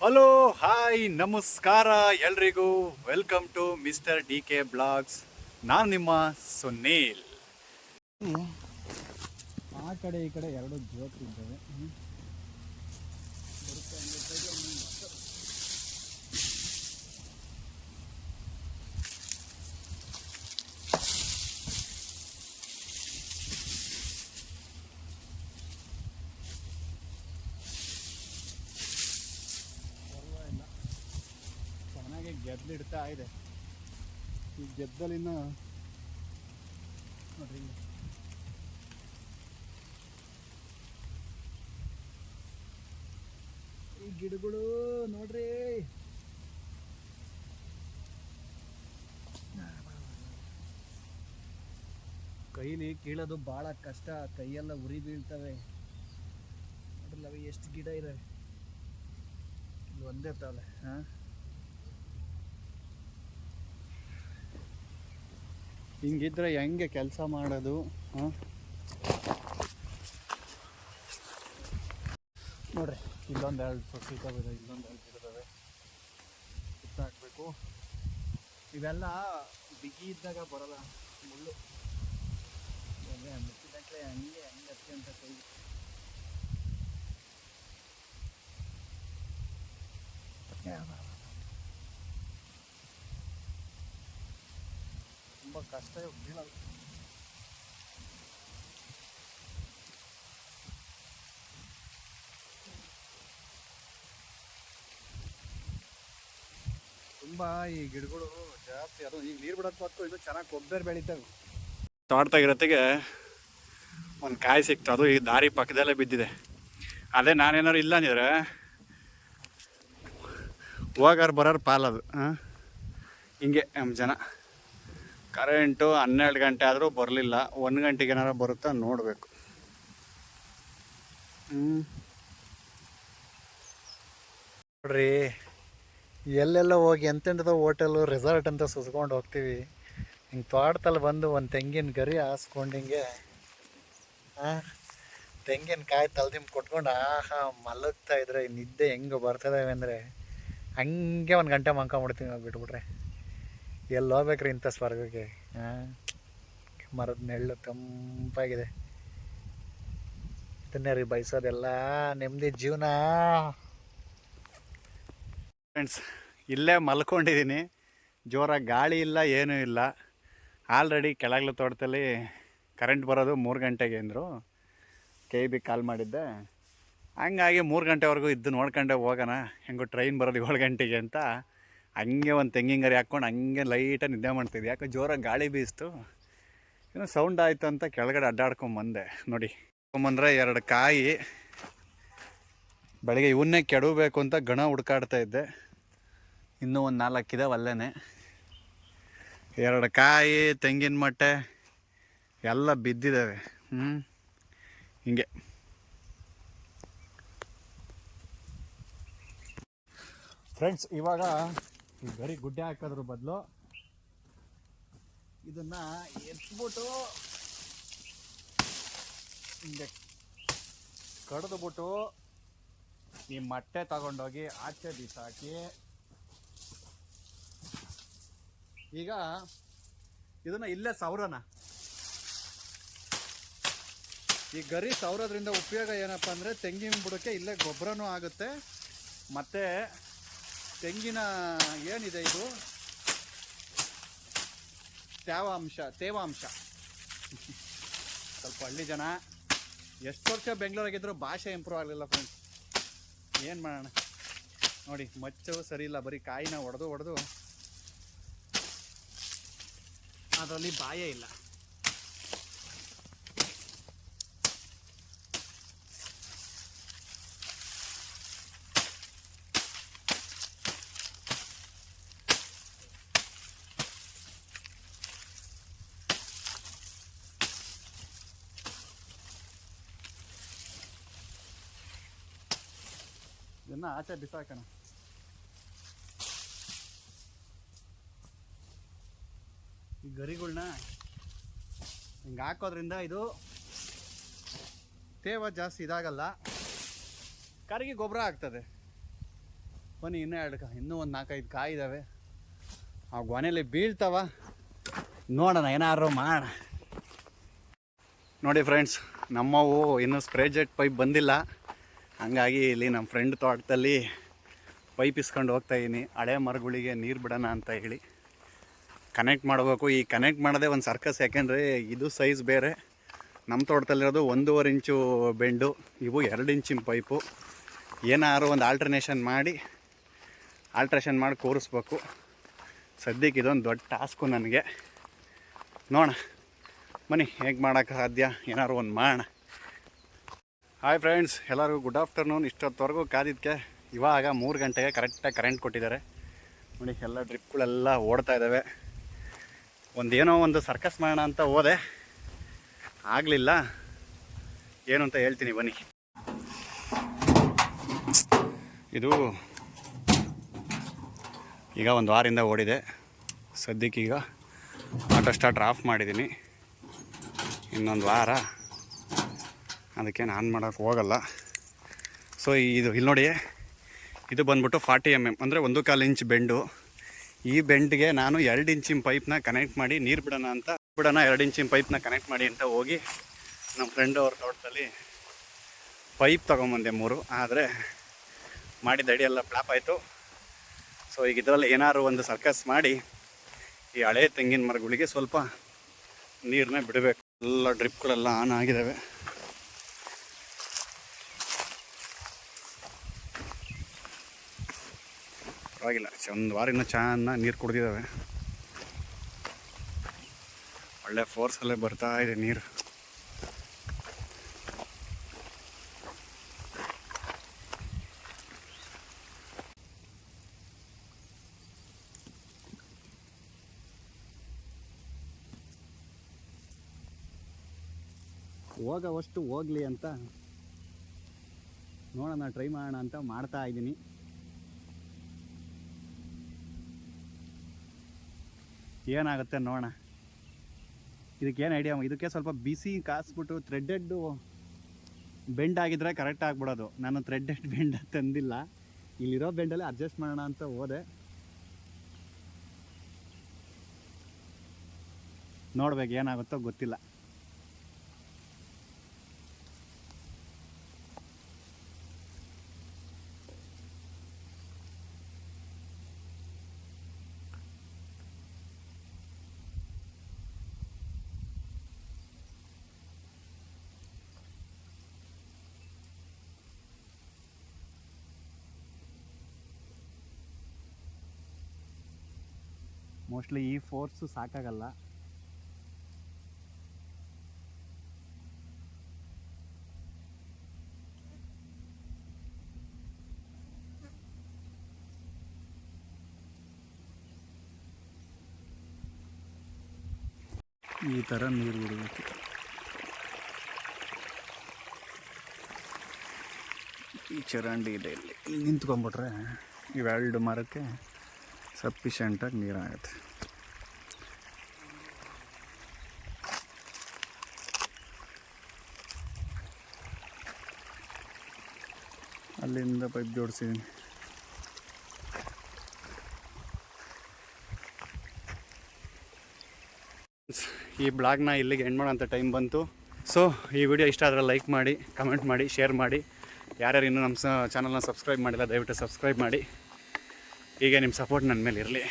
Hello hi ನಮಸ್ಕಾರ ಎಲ್ರಿಗೂ. Welcome to mister D K blogs. ನಾನು ನಿಮ್ಮ ಸುನೀಲ್. ಆ ಕಡೆ ಈ ಕಡೆ ಎರಡು ಜೋತ್ ಇದ್ದಾವೆ. ಪರವಾಗಿಲ್ಲ, ಚೆನ್ನಾಗಿ ಗೆದ್ದಿಡ್ತಾ ಇದೆ. ಈ ಗೆದ್ದಲಿನ ನೋಡ್ರಿ, ಈ ಗಿಡಗಳು ನೋಡ್ರಿ. ಕೈಲಿ ಕೀಳೋದು ಬಹಳ ಕಷ್ಟ, ಕೈಯೆಲ್ಲ ಉರಿ ಬೀಳ್ತವೆ. ನೋಡ್ರಲ್ಲ ಅವು ಎಷ್ಟು ಗಿಡ ಇದೆ. ಇಲ್ಲಿ ಒಂದೇ ತಾವೆ. ಹಿಂಗಿದ್ರೆ ಹೆಂಗೆ ಕೆಲಸ ಮಾಡೋದು? ನೋಡ್ರಿ, ಇಲ್ಲೊಂದು ಎರಡು ಸೊಸೈಟವೆ, ಇಲ್ಲೊಂದು ಎರಡು ಗಿಡದವೆ. ಕಿತ್ತಾಕ್ಬೇಕು. ಇವೆಲ್ಲ ಬಿಗಿ ಇದ್ದಾಗ ಬರಲ್ಲ, ಮುಳ್ಳು ಮುಟ್ಟಿದಕ್ಕೆ ಹಂಗೆ ಹತ್ತಿ ಅಂತ ಕೈ. ತುಂಬ ಕಷ್ಟ ಬೀಳೋದು. ತುಂಬ ಈ ಗಿಡಗಳು ಜಾಸ್ತಿ. ಅದು ಈಗ ನೀರು ಬಿಡೋದು ಹೊತ್ತು ಇದು ಚೆನ್ನಾಗಿ ಕೊಬ್ಬರಿ ಬೆಳೀತವೆ. ತೋಟದಾಗಿರತ್ತಿಗೆ ಒಂದು ಕಾಯಿ ಸಿಕ್ತು, ಅದು ಈ ದಾರಿ ಪಕ್ಕದಲ್ಲೇ ಬಿದ್ದಿದೆ. ಅದೇ ನಾನೇನಾದ್ರು ಇಲ್ಲ ಅಂದಿದ್ರೆ ಹೋಗಾರು ಬರೋರು ಪಾಲದು. ಹಿಂಗೆ ನಮ್ಮ ಜನ. ಕರೆಂಟು 12 ಗಂಟೆ ಆದರೂ ಬರಲಿಲ್ಲ. 1 ಗಂಟೆಗೆ ಏನಾರು ಬರುತ್ತಾ ನೋಡಬೇಕು. ನೋಡ್ರಿ, ಎಲ್ಲೆಲ್ಲ ಹೋಗಿ ಎಂತೆಂಥದ್ದು ಹೋಟೆಲು ರೆಸಾರ್ಟ್ ಅಂತ ಸುಸ್ಕೊಂಡು ಹೋಗ್ತೀವಿ. ಹಿಂಗೆ ತೋಟದಲ್ಲಿ ಬಂದು ಒಂದು ತೆಂಗಿನ ಗರಿ ಹಾಸ್ಕೊಂಡು ಹಿಂಗೆ ತೆಂಗಿನಕಾಯಿ ತಲೆದಿಂಬು ಕೊಟ್ಕೊಂಡು ಮಲಗ್ತಾ ಇದ್ರೆ ನಿದ್ದೆ ಹೆಂಗೆ ಬರ್ತದಾವೆ ಅಂದರೆ ಹಂಗೆ 1 ಗಂಟೆ ಮಲ್ಕೊಂಬಿಡ್ತೀವಿ ನಾವು. ಬಿಟ್ಬಿಟ್ರೆ ಎಲ್ಲಿ ಹೋಗ್ಬೇಕ್ರಿ ಇಂಥ ಸ್ವರ್ಗಕ್ಕೆ? ಮರದ ನೆರಳು ತಂಪಾಗಿದೆ. ಇದನ್ನೇ ರೀ ಬಯಸೋದೆಲ್ಲ, ನೆಮ್ಮದಿ ಜೀವನ. ಫ್ರೆಂಡ್ಸ್, ಇಲ್ಲೇ ಮಲ್ಕೊಂಡಿದ್ದೀನಿ. ಜೋರಾಗಿ ಗಾಳಿ ಇಲ್ಲ, ಏನೂ ಇಲ್ಲ. ಆಲ್ರೆಡಿ ಕೆಳಗ್ಲ ತೋಟದಲ್ಲಿ ಕರೆಂಟ್ ಬರೋದು 3 ಗಂಟೆಗೆ ಅಂದರು. KEB ಕಾಲ್ ಮಾಡಿದ್ದೆ. ಹಂಗಾಗಿ 3 ಗಂಟೆವರೆಗೂ ಇದ್ದು ನೋಡ್ಕೊಂಡೆ ಹೋಗೋಣ, ಹೆಂಗೋ ಟ್ರೈನ್ ಬರೋದು 7 ಗಂಟೆಗೆ ಅಂತ. ಹಂಗೆ ಒಂದು ತೆಂಗಿನ ಗರಿ ಹಾಕ್ಕೊಂಡು ಹಂಗೆ ಲೈಟಾಗಿ ನಿದ್ದೆ ಮಾಡ್ತಿದ್ದೆ. ಯಾಕೆ ಜೋರಾಗಿ ಗಾಳಿ ಬೀಸ್ತು, ಏನೋ ಸೌಂಡ್ ಆಯಿತು ಅಂತ ಕೆಳಗಡೆ ಅಡ್ಡಾಡ್ಕೊಂಬಂದೆ. ನೋಡಿ, ಬಂದರೆ 2 ಕಾಯಿ. ಬೆಳಗ್ಗೆ ಇವನ್ನೇ ಕೆಡಬೇಕು ಅಂತ ಗಣ ಹುಡ್ಕಾಡ್ತಾ ಇದ್ದೆ. ಇನ್ನೂ ಒಂದು 4 ಇದಾವೆ ಅಲ್ಲೇ. 2 ಕಾಯಿ, ತೆಂಗಿನ ಮಟ್ಟೆ ಎಲ್ಲ ಬಿದ್ದಿದ್ದಾವೆ. ಹಿಂಗೆ ಫ್ರೆಂಡ್ಸ್, ಇವಾಗ ಈ ಗರಿ ಗುಡ್ಡೆ ಹಾಕೋದ್ರ ಬದಲು ಇದನ್ನು ಎತ್ಬಿಟ್ಟು ಹಿಂಗೆ ಕಡಿದ್ಬಿಟ್ಟು ಈ ಮೊಟ್ಟೆ ತಗೊಂಡೋಗಿ ಆಚೆ ಬಿಸಾಕಿ, ಈಗ ಇದನ್ನು ಇಲ್ಲೇ ಸವರೋಣ. ಈ ಗರಿ ಸವರೋದ್ರಿಂದ ಉಪಯೋಗ ಏನಪ್ಪ ಅಂದರೆ ತೆಂಗಿನ ಬುಡಕ್ಕೆ ಇಲ್ಲೇ ಗೊಬ್ಬರನೂ ಆಗುತ್ತೆ, ಮತ್ತು ತೆಂಗಿನ ಏನಿದೆ ಇದು ತೇವಾಂಶ ಸ್ವಲ್ಪ ಹಳ್ಳಿ ಜನ ಎಷ್ಟು ವರ್ಷ ಬೆಂಗಳೂರಾಗಿದ್ದರೂ ಭಾಷೆ ಇಂಪ್ರೂವ್ ಆಗಲಿಲ್ಲ ಫ್ರೆಂಡ್ಸ್. ಏನು ಮಾಡೋಣ ನೋಡಿ, ಮಚ್ಚು ಸರಿ ಇಲ್ಲ, ಬರೀ ಕಾಯಿನ ಹೊಡೆದು ಅದರಲ್ಲಿ ಬಾಯೇ ಇಲ್ಲ. ಇದನ್ನು ಆಚೆ ಬಿಸಾಕೋಣ. ಈ ಗರಿಗಳ್ನ ಹಿಂಗೆ ಹಾಕೋದ್ರಿಂದ ಇದು ತೇವ ಜಾಸ್ತಿ ಇದಾಗಲ್ಲ, ಕರಿಗೆ ಗೊಬ್ಬರ ಆಗ್ತದೆ. ಬನ್ನಿ ಇನ್ನೂ ಒಂದು 4-5 ಕಾಯಿ ಇದ್ದಾವೆ. ಆ ಗೊನೆಯಲ್ಲಿ ಬೀಳ್ತಾವ, ನೋಡೋಣ ಏನಾದ್ರು ಮಾಡೋಣ. ನೋಡಿ ಫ್ರೆಂಡ್ಸ್, ನಮ್ಮವು ಇನ್ನೂ ಸ್ಪ್ರೇ ಜೆಟ್ ಪೈಪ್ ಬಂದಿಲ್ಲ. ಹಂಗಾಗಿ ಇಲ್ಲಿ ನಮ್ಮ ಫ್ರೆಂಡ್ ತೋಟದಲ್ಲಿ ಪೈಪ್ ಇಸ್ಕೊಂಡು ಹೋಗ್ತಾಯಿದ್ದೀನಿ. ಹಳೆ ಮರಗಳಿಗೆ ನೀರು ಬಿಡೋಣ ಅಂತ ಹೇಳಿ ಕನೆಕ್ಟ್ ಮಾಡಬೇಕು. ಈ ಕನೆಕ್ಟ್ ಮಾಡೋದೇ ಒಂದು ಸರ್ಕಸ್, ಯಾಕೆಂದರೆ ಇದು ಸೈಜ್ ಬೇರೆ. ನಮ್ಮ ತೋಟದಲ್ಲಿರೋದು 1.5 ಇಂಚು ಬೆಂಡು, ಇವು 2 ಇಂಚಿನ ಪೈಪು. ಏನಾದ್ರು ಒಂದು ಆಲ್ಟ್ರೇಷನ್ ಮಾಡಿ ಕೂರಿಸ್ಬೇಕು. ಸದ್ಯಕ್ಕೆ ಇದೊಂದು ದೊಡ್ಡ ಟಾಸ್ಕು ನನಗೆ. ನೋಡೋಣ ಬನ್ನಿ ಹೇಗೆ ಮಾಡೋಕ್ಕೆ ಸಾಧ್ಯ, ಏನಾದ್ರು ಒಂದು ಮಾಡೋಣ. ಹಾಯ್ ಫ್ರೆಂಡ್ಸ್, ಎಲ್ಲರಿಗೂ ಗುಡ್ ಆಫ್ಟರ್ನೂನ್. ಇಷ್ಟೊತ್ತವರೆಗೂ ಕಾದಿದ್ದಕ್ಕೆ ಇವಾಗ 3 ಗಂಟೆಗೆ ಕರೆಕ್ಟಾಗಿ ಕರೆಂಟ್ ಕೊಟ್ಟಿದ್ದಾರೆ. ನೋಡಿ ಎಲ್ಲ ಡ್ರಿಪ್ಗಳೆಲ್ಲ ಓಡ್ತಾ ಇದ್ದಾವೆ. ಏನೋ ಒಂದು ಸರ್ಕಸ್ ಮಾಡೋಣ ಅಂತ ಹೋದೆ, ಆಗಲಿಲ್ಲ. ಏನು ಅಂತ ಹೇಳ್ತೀನಿ ಬನ್ನಿ. ಇದು ಈಗ 1 ವಾರದಿಂದ ಓಡಿದೆ. ಸದ್ಯಕ್ಕೀಗ ಆಟೋ ಸ್ಟಾರ್ಟ್ ಆಫ್ ಮಾಡಿದ್ದೀನಿ. ಇನ್ನೊಂದು ವಾರ ಅದಕ್ಕೆ ನಾನು ಮಾಡೋಕ್ಕೆ ಹೋಗಲ್ಲ. ಸೊ ಇಲ್ಲಿ ನೋಡಿ, ಇದು ಬಂದ್ಬಿಟ್ಟು 40 mm ಅಂದರೆ 1.25 ಇಂಚ್ ಬೆಂಡು. ಈ ಬೆಂಡ್ಗೆ ನಾನು 2 ಇಂಚಿನ ಪೈಪ್ನ ಕನೆಕ್ಟ್ ಮಾಡಿ ನೀರು ಬಿಡೋಣ 2 ಇಂಚಿನ ಪೈಪ್ನ ಕನೆಕ್ಟ್ ಮಾಡಿ ಅಂತ ಹೋಗಿ ನಮ್ಮ ಫ್ರೆಂಡ್ ಅವ್ರ ತೋಟದಲ್ಲಿ ಪೈಪ್ ತೊಗೊಂಬಂದೆ 3. ಆದರೆ ಮಾಡಿದ ಐಡಿಯಾ ಎಲ್ಲ ಫ್ಲಾಪ್ ಆಯಿತು. ಸೊ ಈಗ ಇದರಲ್ಲಿ ಏನಾದ್ರು ಒಂದು ಸರ್ಕಸ್ ಮಾಡಿ ಈ ಹಳೆ ತೆಂಗಿನ ಮರಗಳಿಗೆ ಸ್ವಲ್ಪ ನೀರನ್ನ ಬಿಡಬೇಕು. ಎಲ್ಲ ಡ್ರಿಪ್ಗಳೆಲ್ಲ ಆನ್ ಆಗಿದ್ದಾವೆ. ಪರವಾಗಿಲ್ಲ, 1 ವಾರ ಇನ್ನೂ ಚೆನ್ನಾಗಿ ನೀರು ಕುಡ್ದಿದ್ದಾವೆ. ಒಳ್ಳೆ ಫೋರ್ಸಲ್ಲೇ ಬರ್ತಾ ಇದೆ ನೀರು. ಹೋಗೋವಷ್ಟು ಹೋಗಲಿ ಅಂತ ನೋಡೋಣ, ಟ್ರೈ ಮಾಡೋಣ ಅಂತ ಮಾಡ್ತಾ ಇದ್ದೀನಿ. ಏನಾಗುತ್ತೆ ನೋಡೋಣ. ಇದಕ್ಕೇನು ಐಡಿಯಾ, ಇದಕ್ಕೆ ಸ್ವಲ್ಪ ಬಿಸಿ ಕಾಸ್ಬಿಟ್ಟು ಥ್ರೆಡ್ಡೆಡ್ಡು ಬೆಂಡ್ ಆಗಿದ್ರೆ ಕರೆಕ್ಟ್ ಆಗಿಬಿಡೋದು. ನಾನು ಥ್ರೆಡ್ಡೆಡ್ ಬೆಂಡ್ ತಂದಿಲ್ಲ, ಇಲ್ಲಿರೋ ಬೆಂಡಲ್ಲೇ ಅಡ್ಜಸ್ಟ್ ಮಾಡೋಣ ಅಂತ ಹೋದೆ. ನೋಡ್ಬೇಕು ಏನಾಗುತ್ತೋ ಗೊತ್ತಿಲ್ಲ. ಮೋಸ್ಟ್ಲಿ ಈ ಫೋರ್ಸು ಸಾಕಾಗಲ್ಲ. ಈ ಥರ ನೀರು ಬಿಡಬೇಕು. ಈ ಚರಂಡಿ ಇದೆ, ಇಲ್ಲಿ ನಿಂತ್ಕೊಂಡ್ಬಿಟ್ರೆ ಇವೆರಡು ಮರಕ್ಕೆ ಸಫಿಷಿಯೆಂಟಾಗಿ ನೀರಾಗುತ್ತೆ. ಅಲ್ಲಿಂದ ಪೈಪ್ ಜೋಡಿಸಿದ್ದೀನಿ. ಈ ಬ್ಲಾಗ್ನ ಇಲ್ಲಿಗೆ ಎಂಡ್ ಮಾಡೋಂಥ ಟೈಮ್ ಬಂತು. ಸೊ ಈ ವಿಡಿಯೋ ಇಷ್ಟ ಆದರೆ ಲೈಕ್ ಮಾಡಿ, ಕಮೆಂಟ್ ಮಾಡಿ, ಶೇರ್ ಮಾಡಿ. ಯಾರ್ಯಾರು ಇನ್ನೂ ನಮ್ಮ ಚಾನಲ್ನ ಸಬ್ಸ್ಕ್ರೈಬ್ ಮಾಡಿಲ್ಲ ದಯವಿಟ್ಟು ಸಬ್ಸ್ಕ್ರೈಬ್ ಮಾಡಿ. ಹೀಗೆ ನಿಮ್ಮ ಸಪೋರ್ಟ್ ನನ್ನ ಮೇಲೆ ಇರಲಿ.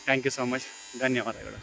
Thank you so much. ಧನ್ಯವಾದಗಳು.